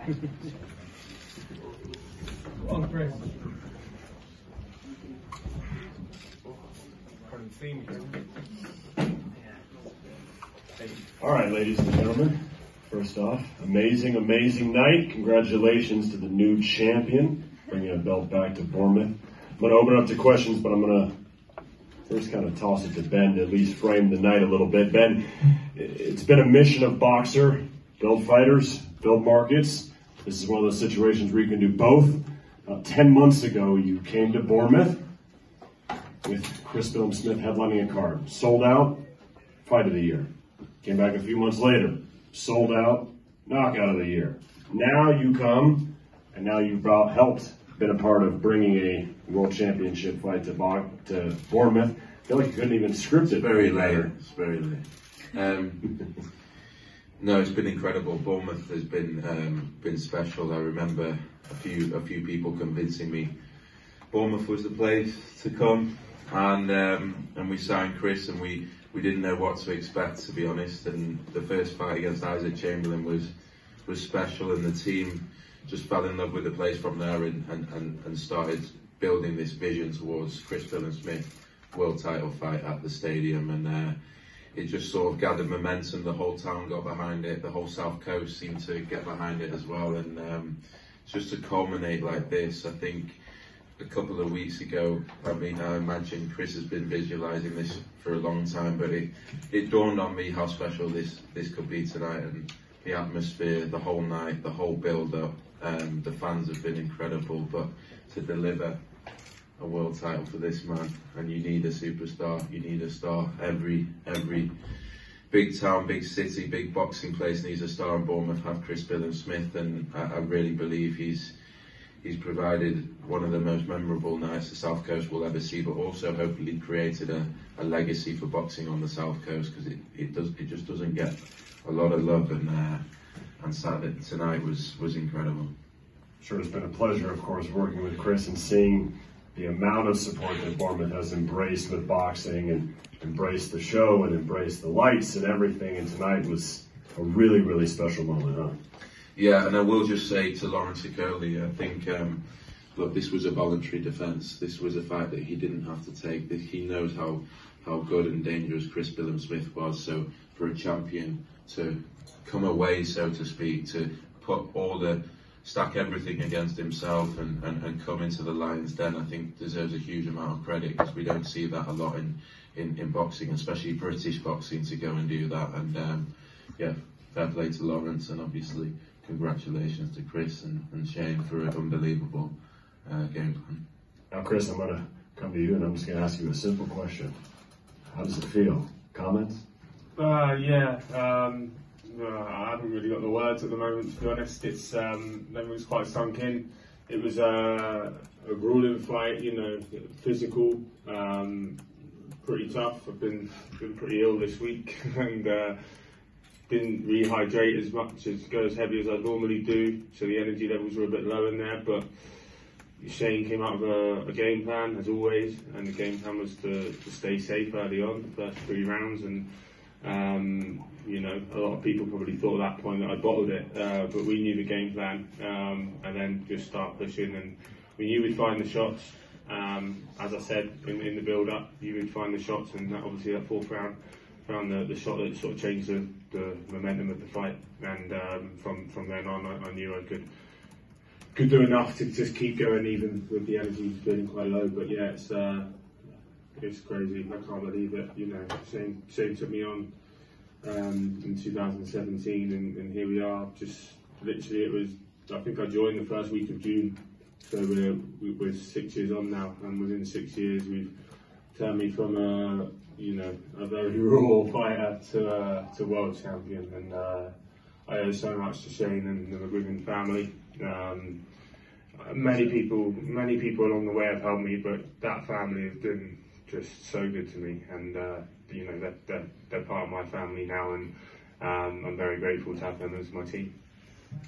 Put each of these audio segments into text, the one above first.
Come on, Chris. All right, ladies and gentlemen, first off, amazing night. Congratulations to the new champion, bringing a belt back to Bournemouth. I'm going to open up to questions, but I'm going to first kind of toss it to Ben to at least frame the night a little bit. Ben, it's been a mission of Boxer, build fighters, build markets. This is one of those situations where you can do both. 10 months ago, you came to Bournemouth with Chris Billam-Smith headlining a card. Sold out, fight of the year. Came back a few months later, sold out, knockout of the year. Now you come, and now you've helped, been a part of bringing a world championship fight to Bournemouth. I feel like you couldn't even script it. Very late. It's very late. No, it's been incredible. Bournemouth has been special. I remember a few people convincing me Bournemouth was the place to come, and we signed Chris, and we didn't know what to expect, to be honest. And the first fight against Isaac Chamberlain was special, and the team just fell in love with the place from there, and started building this vision towards Chris Billam-Smith world title fight at the stadium, and it just sort of gathered momentum. The whole town got behind it. The whole South Coast seemed to get behind it as well, and just to culminate like this, I think a couple of weeks ago, I mean, I imagine Chris has been visualising this for a long time, but it dawned on me how special this could be tonight, and the atmosphere, the whole night, the whole build-up, the fans have been incredible, but to deliver a world title for this man, and you need a superstar, you need a star. Every big town, big city, big boxing place needs a star, and Bournemouth have Chris Billam-Smith, and I really believe he's provided one of the most memorable nights the South Coast will ever see, but also hopefully created a legacy for boxing on the South Coast, because it just doesn't get a lot of love, and Saturday tonight was incredible. Sure, it's been a pleasure, of course, working with Chris and seeing the amount of support that Bournemouth has embraced with boxing, and embraced the show, and embraced the lights and everything, and tonight was a really, really special moment, huh? Yeah, and I will just say to Lawrence Okolie, I think, look, this was a voluntary defence. This was a fight that he didn't have to take. He knows how good and dangerous Chris Billam-Smith was. So for a champion to come away, so to speak, to stack everything against himself and come into the Lions Den, I think deserves a huge amount of credit, because we don't see that a lot in boxing, especially British boxing, to go and do that. And yeah, fair play to Lawrence, and obviously congratulations to Chris and Shane for an unbelievable game plan. Now, Chris, I'm going to come to you, and I'm just going to ask you a simple question. How does it feel? Comments? Yeah. I haven't really got the words at the moment, to be honest. It's everything's quite sunk in. It was a grueling fight, you know, physical, pretty tough. I've been pretty ill this week, and didn't rehydrate as much, go as heavy as I normally do, so the energy levels were a bit low in there. But Shane came out of a game plan, as always, and the game plan was to stay safe early on, the first 3 rounds, and you know, a lot of people probably thought at that point that I bottled it, but we knew the game plan, and then just start pushing, and we knew we'd find the shots. As I said in the build-up, you would find the shots, and obviously that 4th round found the shot that sort of changed the momentum of the fight, and from then on I knew I could do enough to just keep going, even with the energy feeling quite low. But yeah, it's crazy. I can't believe it. You know, Shane took me on in 2017, and here we are. Just literally, it was. I think I joined the first week of June, so we're 6 years on now, and within 6 years we've turned me from a very raw fighter to world champion, and I owe so much to Shane and the McGuigan family. Many people along the way have helped me, but that family has been just so good to me, and you know, they're part of my family now, and I'm very grateful to have them as my team.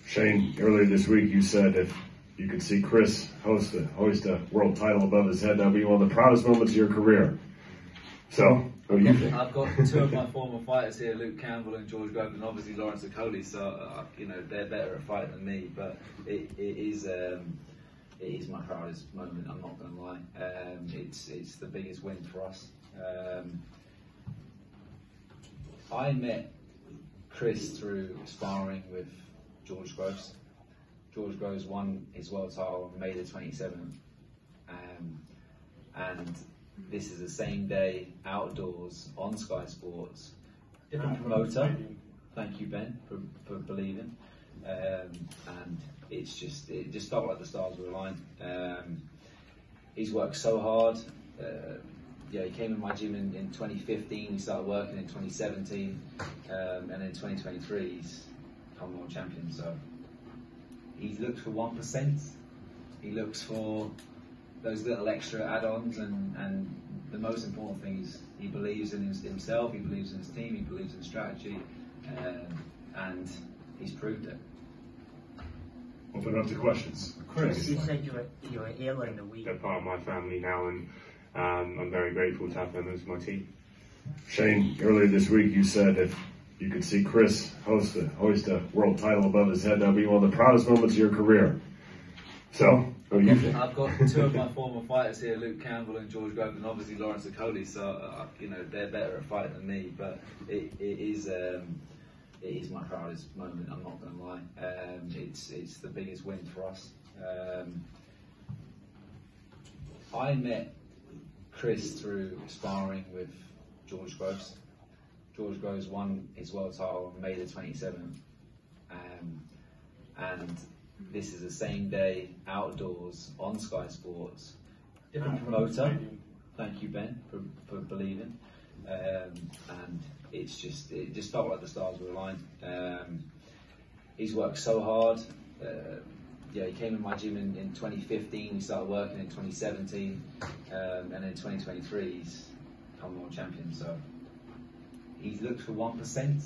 Shane, earlier this week you said if you could see Chris hoist a world title above his head, that would be one of the proudest moments of your career. So, What do you think? I've got two of my former fighters here, Luke Campbell and George Grove, and obviously Lawrence Okolie. So you know, they're better at fighting than me. But it is my proudest moment. I'm not going to lie. It's the biggest win for us. I met Chris through sparring with George Groves. George Groves won his world title on May the 27th, and this is the same day, outdoors, on Sky Sports. Different promoter. Thank you, Ben, for believing. And it just felt like the stars were aligned. He's worked so hard. He came in my gym in 2015. We started working in 2017, and in 2023 he's become world champion. So he looks for 1%. He looks for those little extra add-ons, and the most important thing is he believes in himself, he believes in his team, he believes in strategy, and he's proved it. Open up to questions. Chris, you said you were ill in the week. They're part of my family now, and I'm very grateful to have them as my team. Shane, earlier this week you said if you could see Chris hoist a world title above his head, that would be one of the proudest moments of your career. So, what do you think? I've got two of my former fighters here, Luke Campbell and George Grove, and obviously Lawrence Okolie. So you know, they're better at fighting than me. But it is my proudest moment. I'm not going to lie. It's the biggest win for us. I met Chris through sparring with George Groves. George Groves won his world title on May the 27th, and this is the same day, outdoors, on Sky Sports. Different promoter. Thank you, Ben, for believing. And it just felt like the stars were aligned. He's worked so hard. He came in my gym in 2015. We started working in 2017, and in 2023 he's become world champion. So he looks for 1%.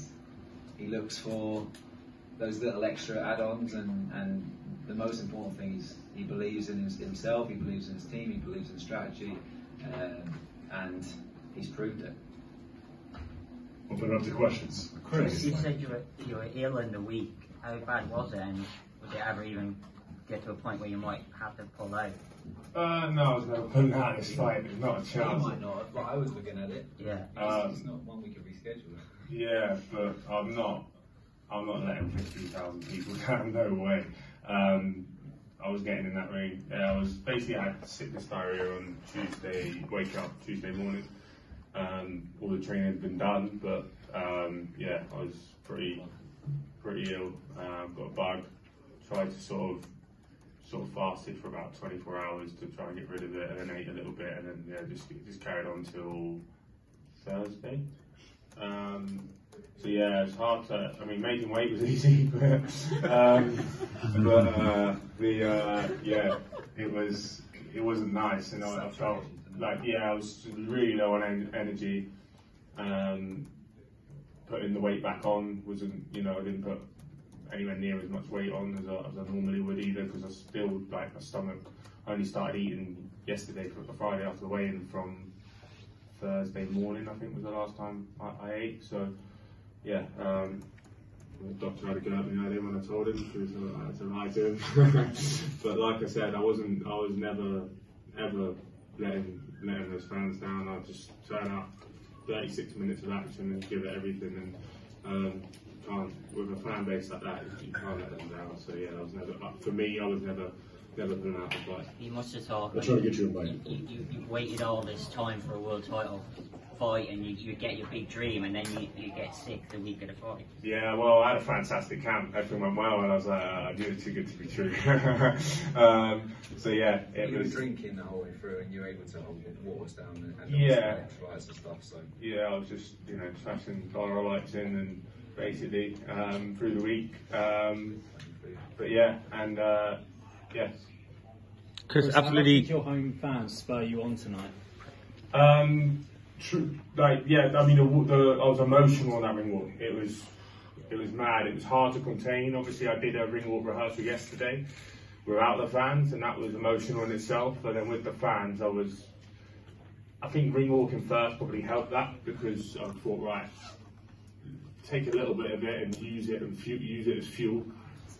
He looks for those little extra add-ons, and the most important thing is he believes in himself, he believes in his team, he believes in strategy, and he's proved it. Open up to questions. Chris, you said you were ill in the week. How bad was it, and would it ever even get to a point where you might have to pull out? No, I was never putting out this fight. There's not a You chance. might not, but I was looking at it. Yeah. It's not one we could reschedule. Yeah, but I'm not letting 15,000 people down. No way. I was getting in that ring. I had sickness diarrhea on Tuesday. Wake up Tuesday morning. All the training had been done, but I was pretty ill. Got a bug. Tried to sort of fasted for about 24 hours to try and get rid of it, and then ate a little bit, and then just carried on till Thursday. So it's hard to. I mean, making weight was easy, but it wasn't nice, and I felt like I was really low on energy. Putting the weight back on wasn't, I didn't put anywhere near as much weight on as I normally would either, because I still my stomach. I only started eating yesterday, for Friday after the weigh-in. From Thursday morning, I think, was the last time I ate. So the doctor had to get at me earlier when I told him, because I had to lie to him. But like I said, I was never ever letting those fans down. I just turn up 36 minutes of action and give it everything, and with a fan base like that, you can't let them down. So I was never, for me, I was never putting out the fight. You must have thought. I'll try to get you a bite. You waited all this time for a world title fight, and you get your big dream, and then you get sick the week of the fight. Yeah, well, I had a fantastic camp. Everything went well, and I was like, I knew it was too good to be true. You were drinking the whole way through, and you were able to hold the waters down and electrolytes and stuff. So I was just smashing lights in, and basically through the week. Chris, absolutely. Did your home fans spur you on tonight? True. I was emotional on that ring walk. It was mad. It was hard to contain. Obviously, I did a ring walk rehearsal yesterday without the fans, and that was emotional in itself. But then with the fans, I was I think ring walking first probably helped that, because I thought, right, take a little bit of it and use it as fuel.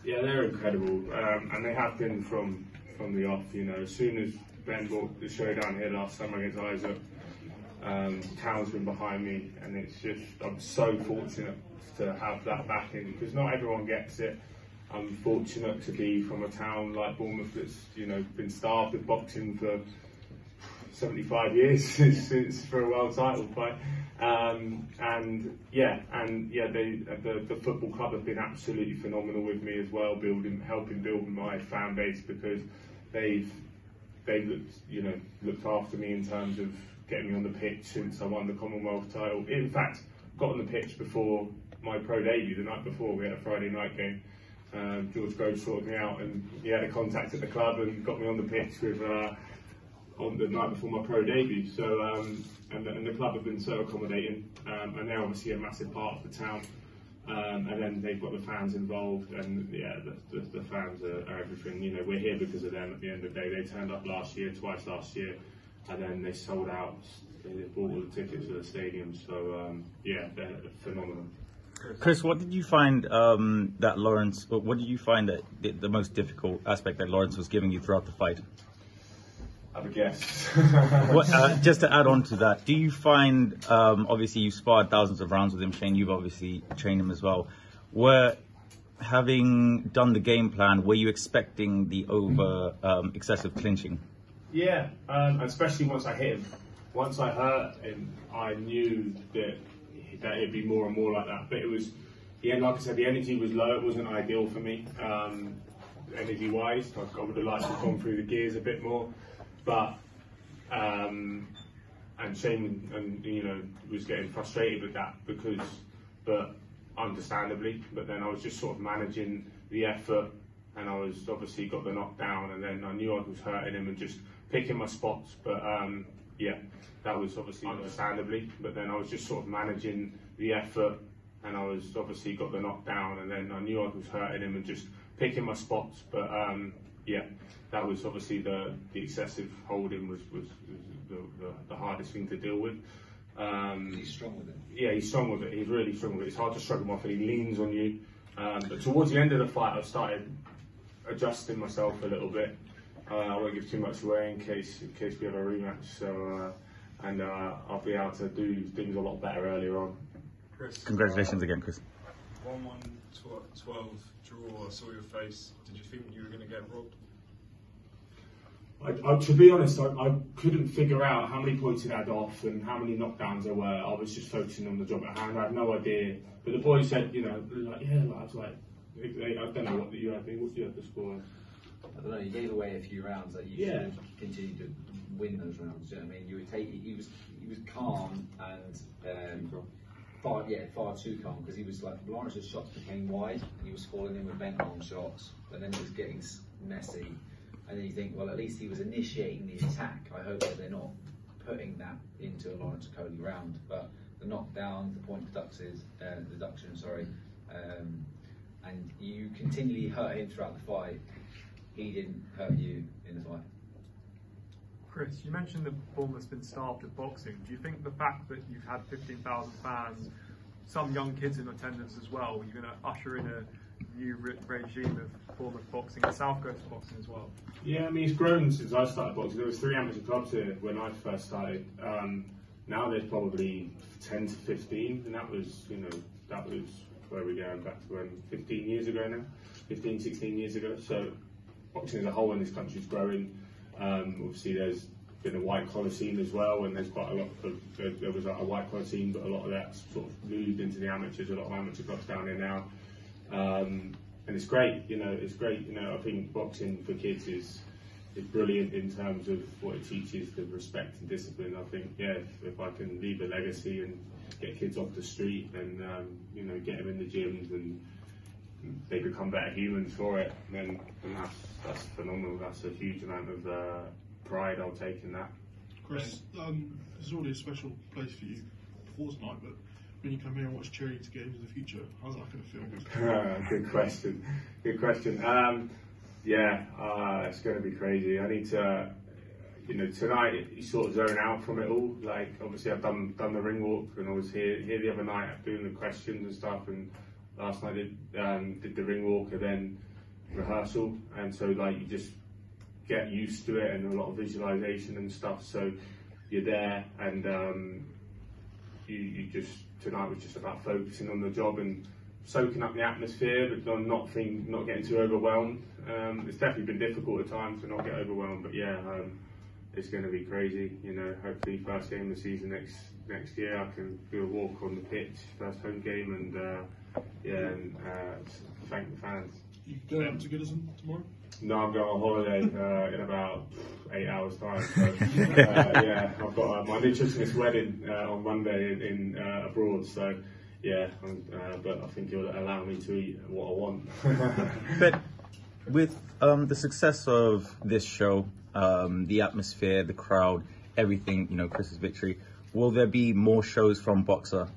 Yeah, they're incredible, and they have been from the off. You know, as soon as Ben brought the show down here last summer against Isaac, Town's been behind me, and it's just, I'm so fortunate to have that backing, because not everyone gets it. I'm fortunate to be from a town like Bournemouth that's, you know, been starved of boxing for 75 years since for a world title fight, the football club have been absolutely phenomenal with me as well, helping build my fan base, because they've looked after me in terms of getting me on the pitch since I won the Commonwealth title. In fact, got on the pitch before my pro debut. The night before, we had a Friday night game. George Groves sorted me out, and he had a contact at the club and got me on the pitch with on the night before my pro debut. So and the club have been so accommodating, and they're obviously a massive part of the town. And then they've got the fans involved, and yeah, the fans are everything. You know, we're here because of them. At the end of the day, they turned up twice last year, and then they sold out. They bought all the tickets to the stadium. So yeah, they're phenomenal. Chris, what did you find that Lawrence? What did you find that the most difficult aspect that Lawrence was giving you throughout the fight? I have a guess. Just to add on to that, do you find, obviously you've sparred thousands of rounds with him, Shane, you've obviously trained him as well. Having done the game plan, were you expecting the excessive clinching? Yeah, especially once I hit him. Once I hurt him, I knew that it'd be more and more like that. But it was, like I said, the energy was low. It wasn't ideal for me, energy-wise. I would have liked to have gone through the gears a bit more. But and Shane was getting frustrated with that, but understandably. But then I was just sort of managing the effort, and I was obviously got the knockdown, and then I knew I was hurting him and just picking my spots. But yeah, that was obviously understandably. But then I was just sort of managing the effort, and I was obviously got the knockdown, and then I knew I was hurting him and just picking my spots. But yeah, that was obviously the excessive holding was the hardest thing to deal with. He's strong with it. Yeah, he's strong with it. He's really strong with it. It's hard to shrug him off, and he leans on you. But towards the end of the fight, I started adjusting myself a little bit. I won't give too much away in case we have a rematch. So I'll be able to do things a lot better earlier on. Chris, Congratulations again, Chris. 1-1-12 draw. I saw your face. Did you think you were going to get robbed? To be honest, I couldn't figure out how many points it had off and how many knockdowns there were. I was just focusing on the job at hand. I had no idea. But the boys said, yeah, lads, I don't know what you had. What you had the score? I don't know. You gave away a few rounds that you should continue to win those rounds. Do you know what I mean? He was calm and far too calm, because he was like, Lawrence's shots became wide and he was falling in with bent arm shots, and then it was getting messy. And then you think, well, at least he was initiating the attack. I hope that they're not putting that into a Lawrence Okolie round. But the knockdown, the point deduction, and you continually hurt him throughout the fight. He didn't hurt you in the fight. Chris, you mentioned that Bournemouth's been starved of boxing. Do you think the fact that you've had 15,000 fans, some young kids in attendance as well, you're going to usher in a new regime of Bournemouth boxing and South Coast boxing as well? Yeah, I mean, it's grown since I started boxing. There was 3 amateur clubs here when I first started. Now there's probably 10 to 15, and that was where we're going back to 15 years ago now, 15, 16 years ago. So boxing as a whole in this country is growing. Obviously there's been a white collar scene as well, and there's quite a lot of, there was a white collar scene, but a lot of that's sort of moved into the amateurs, a lot of amateur clubs down here now. And it's great, it's great. I think boxing for kids is brilliant in terms of what it teaches, the respect and discipline. I think, if I can leave a legacy and get kids off the street and, get them in the gyms and they become better humans for it, then that's phenomenal. That's a huge amount of pride I'll take in that. Chris, there's already a special place for you before tonight, but when you come here and watch cheerleaders games in the future, how's that going to feel? Good question. Good question. It's going to be crazy. I need to you know, tonight you sort of zone out from it all. Like, obviously I've done the ring walk, and I was here the other night doing the questions and stuff, and last night did the ring walk and then rehearsal, and so like you just get used to it and a lot of visualization and stuff. So you're there, and you just, tonight was just about focusing on the job and soaking up the atmosphere, but not getting too overwhelmed. It's definitely been difficult at times to not get overwhelmed, but yeah, it's going to be crazy. You know, hopefully first game of the season next year I can do a walk on the pitch, first home game, and thank the fans. You going out to Goodison tomorrow? No, I'm going on holiday in about 8 hours time. So, yeah, I've got my nutritionist wedding on Monday in abroad. So yeah, but I think it'll allow me to eat what I want. But with the success of this show, the atmosphere, the crowd, everything, you know, Chris's victory, will there be more shows from Boxer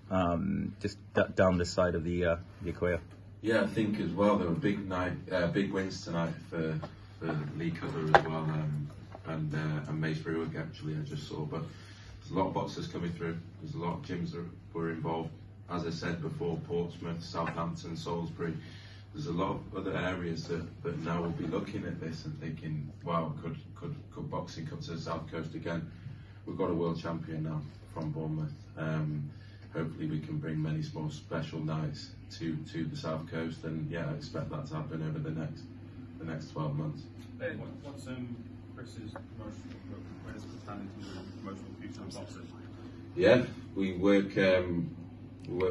just down this side of the equator? Yeah, I think as well there were big wins tonight for Lee Cutler as well, and Mace Ruick actually I just saw. But there's a lot of boxers coming through. There's a lot of gyms that were involved. As I said before, Portsmouth, Southampton, Salisbury. There's a lot of other areas that now will be looking at this and thinking, wow, could boxing come to the South Coast again? We've got a world champion now from Bournemouth. Hopefully we can bring many more special nights to the South Coast, and yeah, I expect that to happen over the next 12 months. What's Chris's promotional future on boxers? Yeah, we work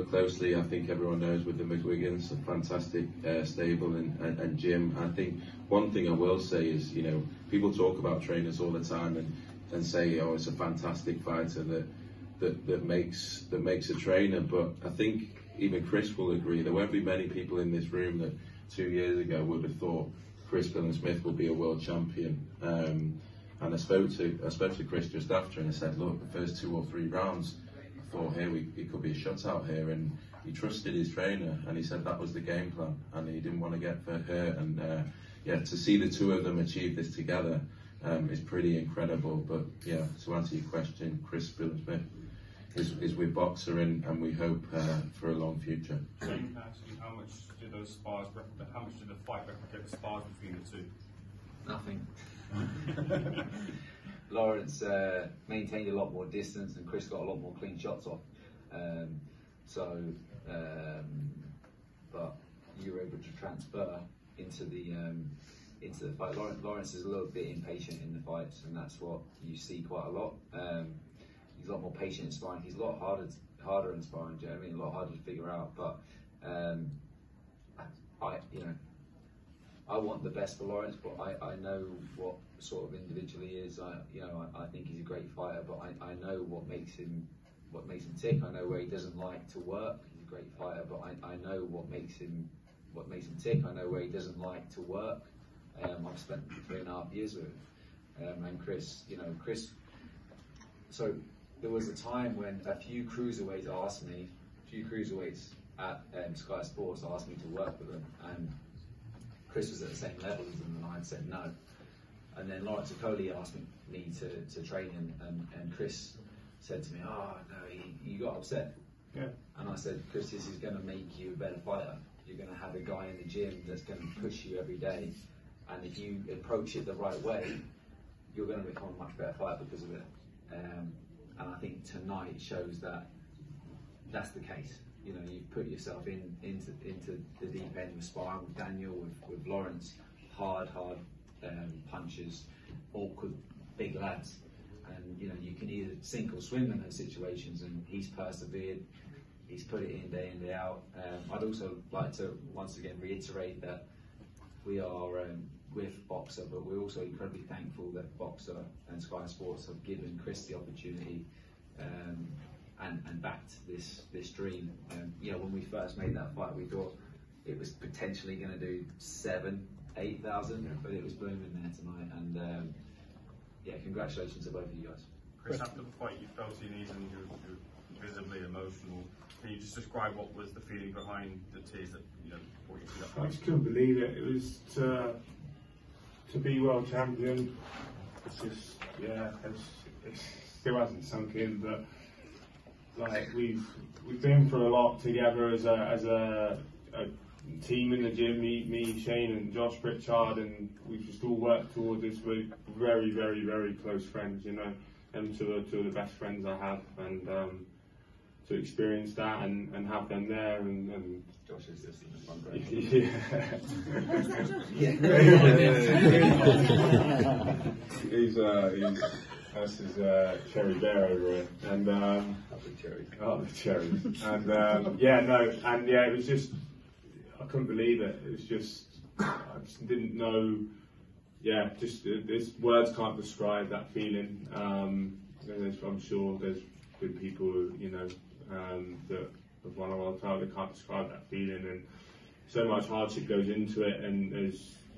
closely. I think everyone knows with the McGuigans, a fantastic stable and gym. I think one thing I will say is, you know, people talk about trainers all the time and say, oh, it's a fantastic fighter that makes a trainer. But I think even Chris will agree there won't be many people in this room that 2 years ago would have thought Chris Billam-Smith will be a world champion. And I spoke to Chris just after, and I said, look, the first 2 or 3 rounds, I thought, it could be a shutout here, and he trusted his trainer, and he said that was the game plan, and he didn't want to get hurt. And yeah, to see the two of them achieve this together is pretty incredible. But yeah, to answer your question, Chris Billam-Smith is with Boxer, and we hope for a long future. So how much did those spars how much did the fight replicate the spars between the two? Nothing. Lawrence maintained a lot more distance, and Chris got a lot more clean shots off. But you were able to transfer into the fight. Lawrence is a little bit impatient in the fights, and that's what you see quite a lot. He's a lot more patient in sparring. He's a lot harder in sparring. Do you know what I mean? A lot harder to figure out. But I want the best for Lawrence, but I know what sort of individual he is. I think he's a great fighter, but I know what makes him tick. I know where he doesn't like to work. He's a great fighter, but I know what makes him tick. I know where he doesn't like to work. I've spent 3.5 years with him, and Chris. So there was a time when a few cruiserweights at Sky Sports asked me to work with them, and Chris was at the same level as them, and I had said no. And then Lawrence Okolie asked me to train him, and Chris said to me, "Oh no, you got upset." Yeah. And I said, "Chris, this is going to make you a better fighter. You're going to have a guy in the gym that's going to push you every day, and if you approach it the right way, you're going to become a much better fighter because of it." And I think tonight shows that that's the case. You know, you've put yourself into the deep end with sparring with Daniel, with Lawrence, hard punches, awkward big lads, and you know you can either sink or swim in those situations. And he's persevered. He's put it in day out. I'd also like to once again reiterate that we are with Boxer, but we're also incredibly thankful that Boxer and Sky Sports have given Chris the opportunity and backed this dream. When we first made that fight, we thought it was potentially going to do 7,000-8,000, but it was booming there tonight. And congratulations to both of you guys. Chris, after the fight, you fell to your knees and you were visibly emotional. Can you just describe what was the feeling behind the tears that brought you to that fight? I just couldn't believe it. It was to be world champion. it's just, yeah, it still hasn't sunk in, but like we've been through a lot together as a team in the gym, me, Shane and Josh Pritchard, and we've just all worked toward this. We're very, very, very close friends, you know, and two of the best friends I have, and to experience that and have them there and Josh is just in the front row. He's that's his cherry bear over here, and the cherries, and it was just, I couldn't believe it. It was just, I just didn't know. Yeah, just this words can't describe that feeling. I'm sure there's good people, you know, that have won a world title that can't describe that feeling, and so much hardship goes into it. And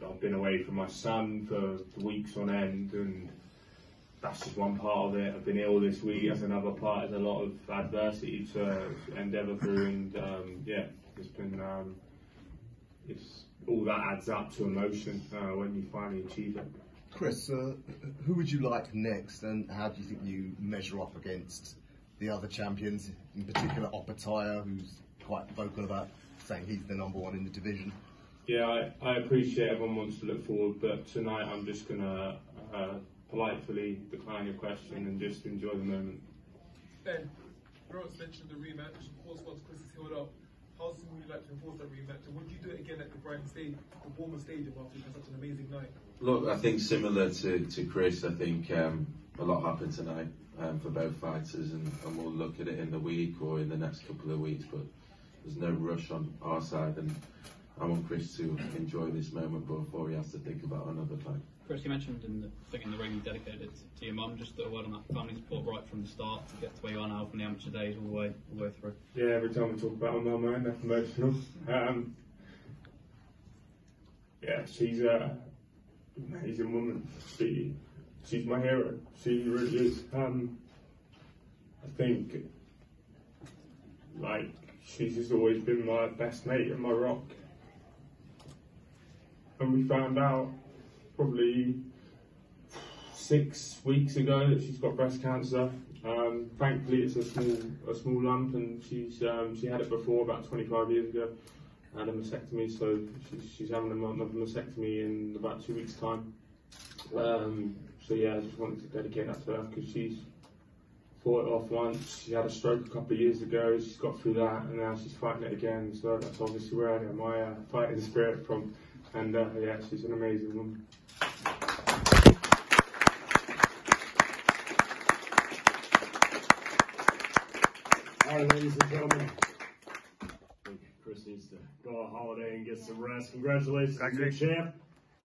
I've been away from my son for weeks on end, and that's just one part of it. I've been ill this week. That's another part. There's a lot of adversity to endeavour through, and it's been it's all that adds up to emotion when you finally achieve it. Chris, who would you like next, and how do you think you measure up against the other champions, in particular Opataya, who's quite vocal about saying he's the #1 in the division? Yeah, I appreciate everyone wants to look forward, but tonight I'm just going to politely decline your question and just enjoy the moment. Ben, Lawrence mentioned the rematch. Of course, once Chris is healed up, how soon would you like to enforce that rematch? And would you do it again at the Brighton Stadium, the Bournemouth Stadium, after you had such an amazing night? Look, I think similar to Chris, I think a lot happened tonight for both fighters, and we'll look at it in the week or in the next couple of weeks, but there's no rush on our side, and I want Chris to enjoy this moment before he has to think about another fight. Chris, you mentioned in the ring you dedicated to your mum. Just a word on that family support right from the start to get to where you are now from the amateur days all the way through. Yeah, every time we talk about my mum, I end up emotional. She's an amazing woman. She's my hero. She really is. I think, like, she's just always been my best mate and my rock. And we found out probably 6 weeks ago that she's got breast cancer. Thankfully, it's a small lump, and she had it before about 25 years ago. Had a mastectomy, so she's having another mastectomy in about 2 weeks' time. I just wanted to dedicate that to her because she's fought it off once. She had a stroke a couple of years ago. She's got through that, and now she's fighting it again. So that's obviously where I get my fighting spirit from. And she's an amazing woman. All right, ladies and gentlemen, I think Chris needs to go on holiday and get some rest. Congratulations, new champ.